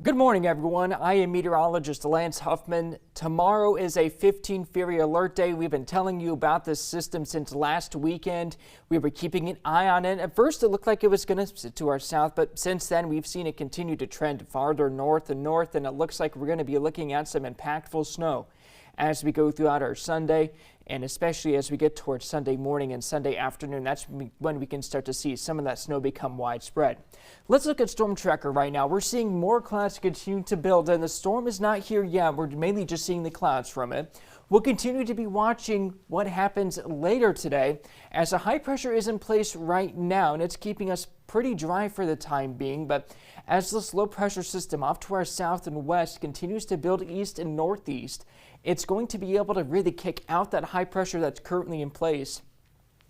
Good morning, everyone. I am meteorologist Lance Huffman. Tomorrow is a 15 Fury alert day. We've been telling you about this system since last weekend. We were keeping an eye on it. At first, it looked like it was going to sit to our south, but since then, we've seen it continue to trend farther north, and it looks like we're going to be looking at some impactful snow as we go throughout our Sunday, and especially as we get towards Sunday morning and Sunday afternoon. That's when we can start to see some of that snow become widespread. Let's look at Storm Tracker right now. We're seeing more clouds continue to build, and the storm is not here yet. We're mainly just seeing the clouds from it. We'll continue to be watching what happens later today, as a high pressure is in place right now, and it's keeping us pretty dry for the time being. But as this low pressure system off to our south and west continues to build east and northeast, it's going to be able to really kick out that high pressure that's currently in place.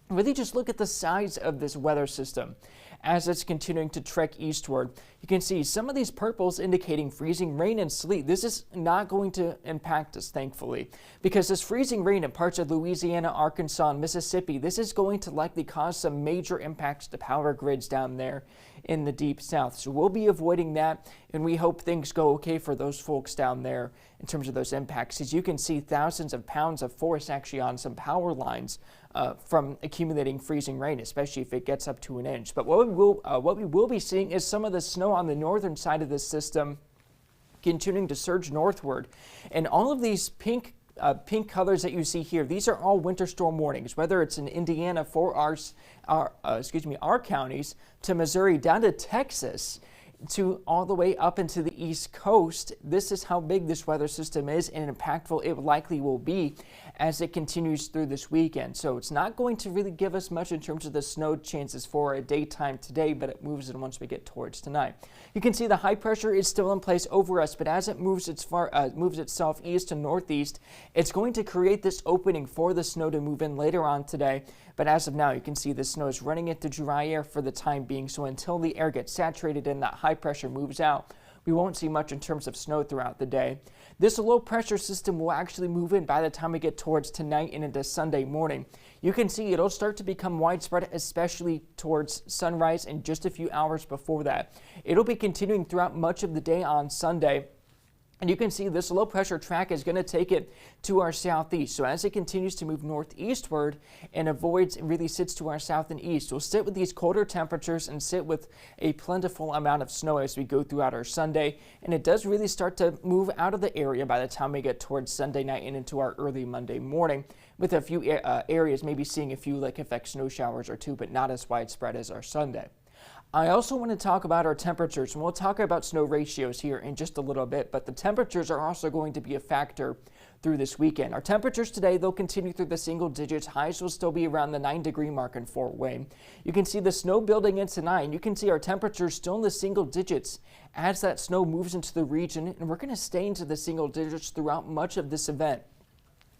Really just look at the size of this weather system as it's continuing to trek eastward. You can see some of these purples indicating freezing rain and sleet. This is not going to impact us, thankfully, because this freezing rain in parts of Louisiana, Arkansas, and Mississippi, this is going to likely cause some major impacts to power grids down there in the deep south. So we'll be avoiding that, and we hope things go okay for those folks down there in terms of those impacts. As you can see, thousands of pounds of force actually on some power lines from accumulating freezing rain, especially if it gets up to an inch. But what we will be seeing is some of the snow on the northern side of this system continuing to surge northward, and all of these pink colors that you see here, these are all winter storm warnings, whether it's in Indiana for our counties, to Missouri, down to Texas, to all the way up into the East Coast. This is how big this weather system is and impactful it likely will be as it continues through this weekend. So it's not going to really give us much in terms of the snow chances for a daytime today, but it moves in once we get towards tonight. You can see the high pressure is still in place over us, but as it moves itself east and northeast, it's going to create this opening for the snow to move in later on today. But as of now, you can see the snow is running into dry air for the time being. So until the air gets saturated and that high pressure moves out, we won't see much in terms of snow throughout the day. This low pressure system will actually move in by the time we get towards tonight and into Sunday morning. You can see it'll start to become widespread, especially towards sunrise and just a few hours before that. It'll be continuing throughout much of the day on Sunday. And you can see this low pressure track is going to take it to our southeast. So as it continues to move northeastward and really sits to our south and east, we'll sit with these colder temperatures and sit with a plentiful amount of snow as we go throughout our Sunday. And it does really start to move out of the area by the time we get towards Sunday night and into our early Monday morning, with a few areas maybe seeing a few lake effect snow showers or two, but not as widespread as our Sunday. I also want to talk about our temperatures, and we'll talk about snow ratios here in just a little bit, but the temperatures are also going to be a factor through this weekend. Our temperatures today, they'll continue through the single digits. Highs will still be around the 9-degree mark in Fort Wayne. You can see the snow building in tonight, and you can see our temperatures still in the single digits as that snow moves into the region, and we're going to stay into the single digits throughout much of this event.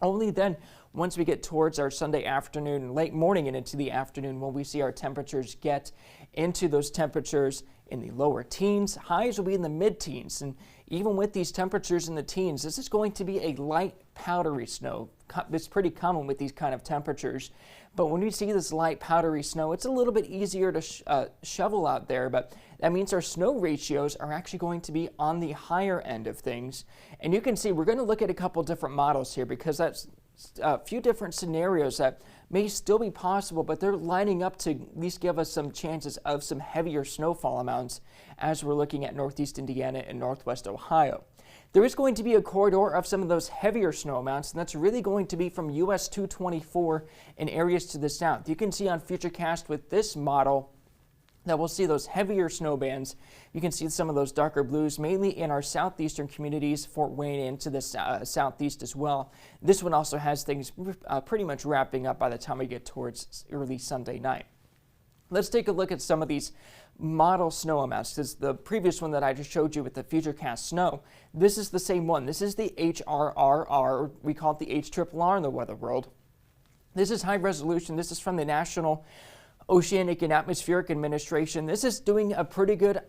Only then, once we get towards our Sunday afternoon, late morning and into the afternoon, when we see our temperatures get into those temperatures in the lower teens. Highs will be in the mid-teens, and even with these temperatures in the teens, this is going to be a light powdery snow. It's pretty common with these kind of temperatures, but when you see this light powdery snow, it's a little bit easier to shovel out there, but that means our snow ratios are actually going to be on the higher end of things. And you can see we're going to look at a couple different models here, because that's a few different scenarios that may still be possible, but they're lining up to at least give us some chances of some heavier snowfall amounts as we're looking at northeast Indiana and northwest Ohio. There is going to be a corridor of some of those heavier snow amounts, and that's really going to be from US 224 in areas to the south. You can see on Futurecast with this model that we'll see those heavier snow bands. You can see some of those darker blues, mainly in our southeastern communities, Fort Wayne, and to the southeast as well. This one also has things pretty much wrapping up by the time we get towards early Sunday night. Let's take a look at some of these model snow amounts. This is the previous one that I just showed you with the Futurecast snow. This is the same one. This is the HRRR. We call it the HRRR in the weather world. This is high resolution. This is from the National Oceanic and Atmospheric Administration. This is doing a pretty good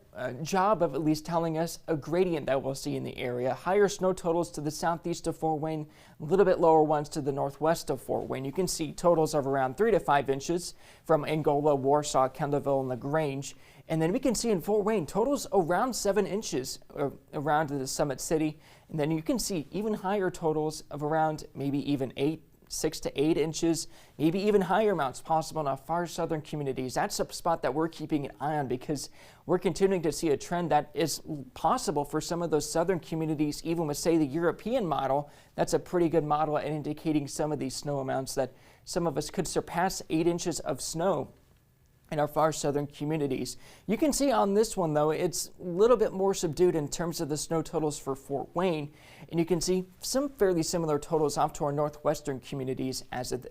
job of at least telling us a gradient that we'll see in the area. Higher snow totals to the southeast of Fort Wayne, a little bit lower ones to the northwest of Fort Wayne. You can see totals of around 3 to 5 inches from Angola, Warsaw, Kendallville, and LaGrange. And then we can see in Fort Wayne, totals around 7 inches around the Summit City. And then you can see even higher totals of around maybe even 6 to 8 inches, maybe even higher amounts possible in our far southern communities. That's a spot that we're keeping an eye on because we're continuing to see a trend that is possible for some of those southern communities, even with, say, the European model. That's a pretty good model at indicating some of these snow amounts that some of us could surpass 8 inches of snow in our far southern communities. You can see on this one, though, it's a little bit more subdued in terms of the snow totals for Fort Wayne, and you can see some fairly similar totals off to our northwestern communities as of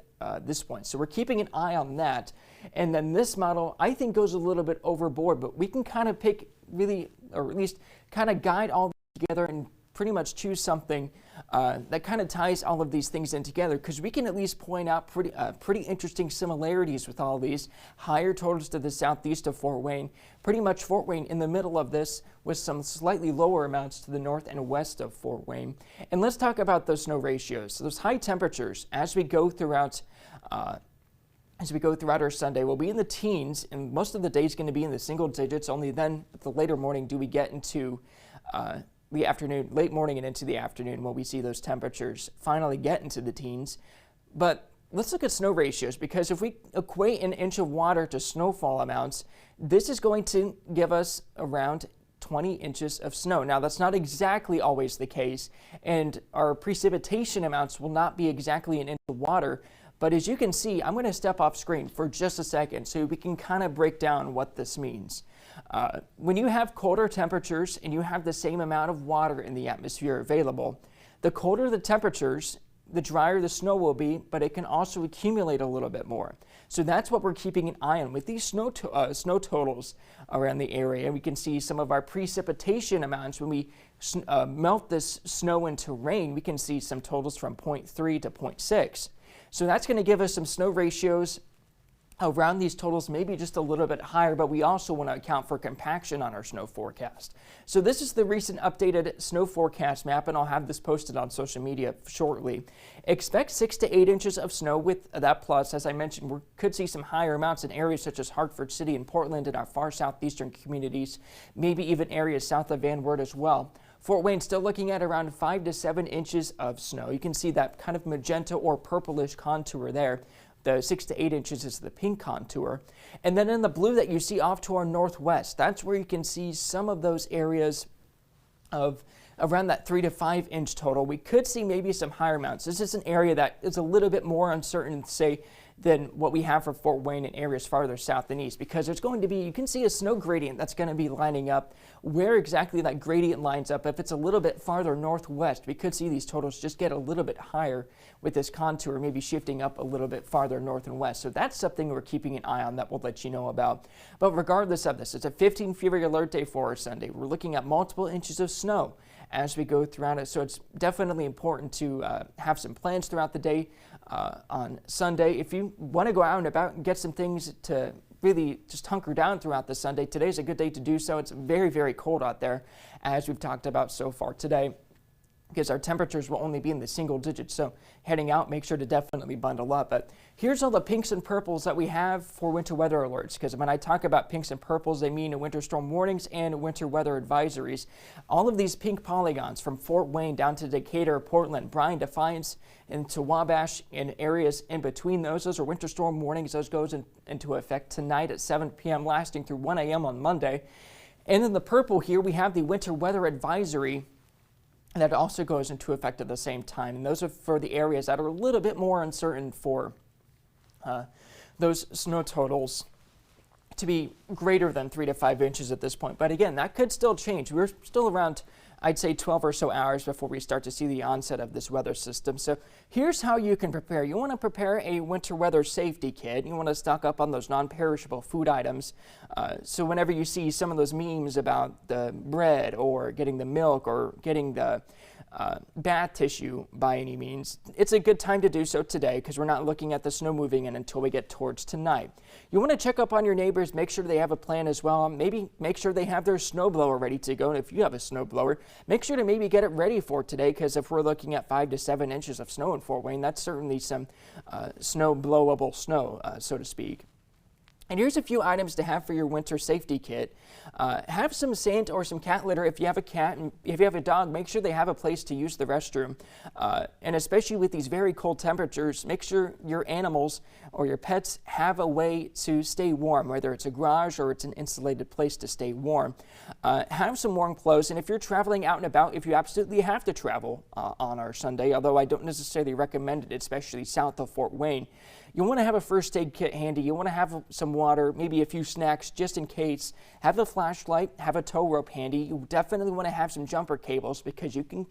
this point. So we're keeping an eye on that. And then this model, I think, goes a little bit overboard, but we can kind of pick really, or at least kind of guide all together and pretty much choose something that kind of ties all of these things in together, because we can at least point out pretty interesting similarities with all these. Higher totals to the southeast of Fort Wayne, pretty much Fort Wayne in the middle of this with some slightly lower amounts to the north and west of Fort Wayne. And let's talk about those snow ratios. So those high temperatures as we go throughout our Sunday will be in the teens, and most of the day is going to be in the single digits. Only then at the later morning do we get into the afternoon, late morning and into the afternoon, when we see those temperatures finally get into the teens. But let's look at snow ratios, because if we equate an inch of water to snowfall amounts, this is going to give us around 20 inches of snow. Now, that's not exactly always the case, and our precipitation amounts will not be exactly an inch of water. But as you can see, I'm going to step off screen for just a second so we can kind of break down what this means. When you have colder temperatures and you have the same amount of water in the atmosphere available, the colder the temperatures, the drier the snow will be, but it can also accumulate a little bit more. So that's what we're keeping an eye on with these snow totals around the area. We can see some of our precipitation amounts. When we melt this snow into rain, we can see some totals from 0.3 to 0.6. So that's going to give us some snow ratios around these totals, maybe just a little bit higher, but we also want to account for compaction on our snow forecast. So this is the recent updated snow forecast map, and I'll have this posted on social media shortly. Expect 6 to 8 inches of snow with that plus. As I mentioned, we could see some higher amounts in areas such as Hartford City and Portland and our far southeastern communities, maybe even areas south of Van Wert as well. Fort Wayne still looking at around 5 to 7 inches of snow. You can see that kind of magenta or purplish contour there. The 6 to 8 inches is the pink contour. And then in the blue that you see off to our northwest, that's where you can see some of those areas of around that 3 to 5 inch total. We could see maybe some higher amounts. This is an area that is a little bit more uncertain, say, than what we have for Fort Wayne in areas farther south and east, because there's going to be, you can see a snow gradient that's going to be lining up. Where exactly that gradient lines up, if it's a little bit farther northwest, we could see these totals just get a little bit higher with this contour, maybe shifting up a little bit farther north and west. So that's something we're keeping an eye on that we'll let you know about. But regardless of this, it's a 15 Fury alert day for our Sunday. We're looking at multiple inches of snow as we go throughout it. So it's definitely important to have some plans throughout the day on Sunday. If you want to go out and about and get some things to really just hunker down throughout the Sunday, today's a good day to do so. It's very, very cold out there, as we've talked about so far today, because our temperatures will only be in the single digits. So heading out, make sure to definitely bundle up. But here's all the pinks and purples that we have for winter weather alerts, because when I talk about pinks and purples, they mean winter storm warnings and winter weather advisories. All of these pink polygons from Fort Wayne down to Decatur, Portland, Bryan, Defiance, and to Wabash, and areas in between those are winter storm warnings. Those goes into effect tonight at 7 p.m. lasting through 1 a.m. on Monday. And in the purple here, we have the winter weather advisory that also goes into effect at the same time. And those are for the areas that are a little bit more uncertain for those snow totals to be greater than 3 to 5 inches at this point. But again, that could still change. We're still around, I'd say, 12 or so hours before we start to see the onset of this weather system. So here's how you can prepare. You want to prepare a winter weather safety kit. You want to stock up on those non-perishable food items. So whenever you see some of those memes about the bread or getting the milk or getting the bath tissue by any means, it's a good time to do so today, because we're not looking at the snow moving in until we get towards tonight. You want to check up on your neighbors, make sure they have a plan as well. Maybe make sure they have their snowblower ready to go. And if you have a snowblower, make sure to maybe get it ready for today, because if we're looking at 5 to 7 inches of snow in Fort Wayne, that's certainly some snow blowable snow, so to speak. And here's a few items to have for your winter safety kit. Have some sand or some cat litter if you have a cat, and if you have a dog, make sure they have a place to use the restroom. And especially with these very cold temperatures, make sure your animals or your pets have a way to stay warm, whether it's a garage or it's an insulated place to stay warm. Have some warm clothes, and if you're traveling out and about, if you absolutely have to travel on our Sunday, although I don't necessarily recommend it, especially south of Fort Wayne, you want to have a first aid kit handy. You want to have some water, maybe a few snacks just in case. Have a flashlight, have a tow rope handy. You definitely want to have some jumper cables because you can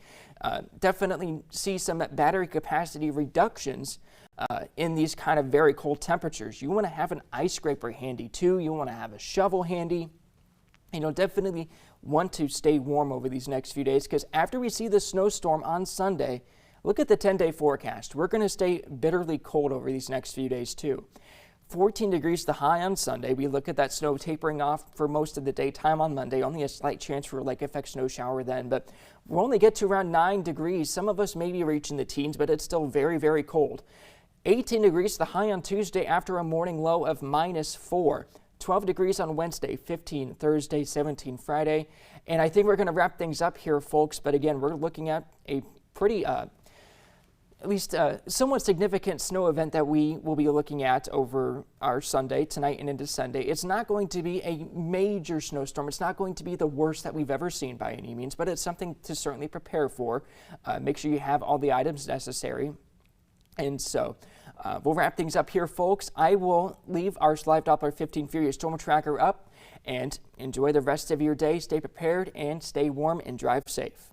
definitely see some battery capacity reductions in these kind of very cold temperatures. You want to have an ice scraper handy too. You want to have a shovel handy. And you'll definitely want to stay warm over these next few days because after we see the snowstorm on Sunday, look at the 10-day forecast. We're going to stay bitterly cold over these next few days too. 14 degrees the high on Sunday. We look at that snow tapering off for most of the daytime on Monday. Only a slight chance for a lake effect snow shower then, but we'll only get to around 9 degrees. Some of us may be reaching the teens, but it's still very, very cold. 18 degrees the high on Tuesday after a morning low of -4. 12 degrees on Wednesday, 15 Thursday, 17 Friday. And I think we're going to wrap things up here, folks. But again, we're looking at a pretty at least somewhat significant snow event that we will be looking at over our Sunday, tonight and into Sunday. It's not going to be a major snowstorm. It's not going to be the worst that we've ever seen by any means, but it's something to certainly prepare for. Make sure you have all the items necessary. And so we'll wrap things up here, folks. I will leave our Live Doppler 15 Furious Storm Tracker up and enjoy the rest of your day. Stay prepared and stay warm and drive safe.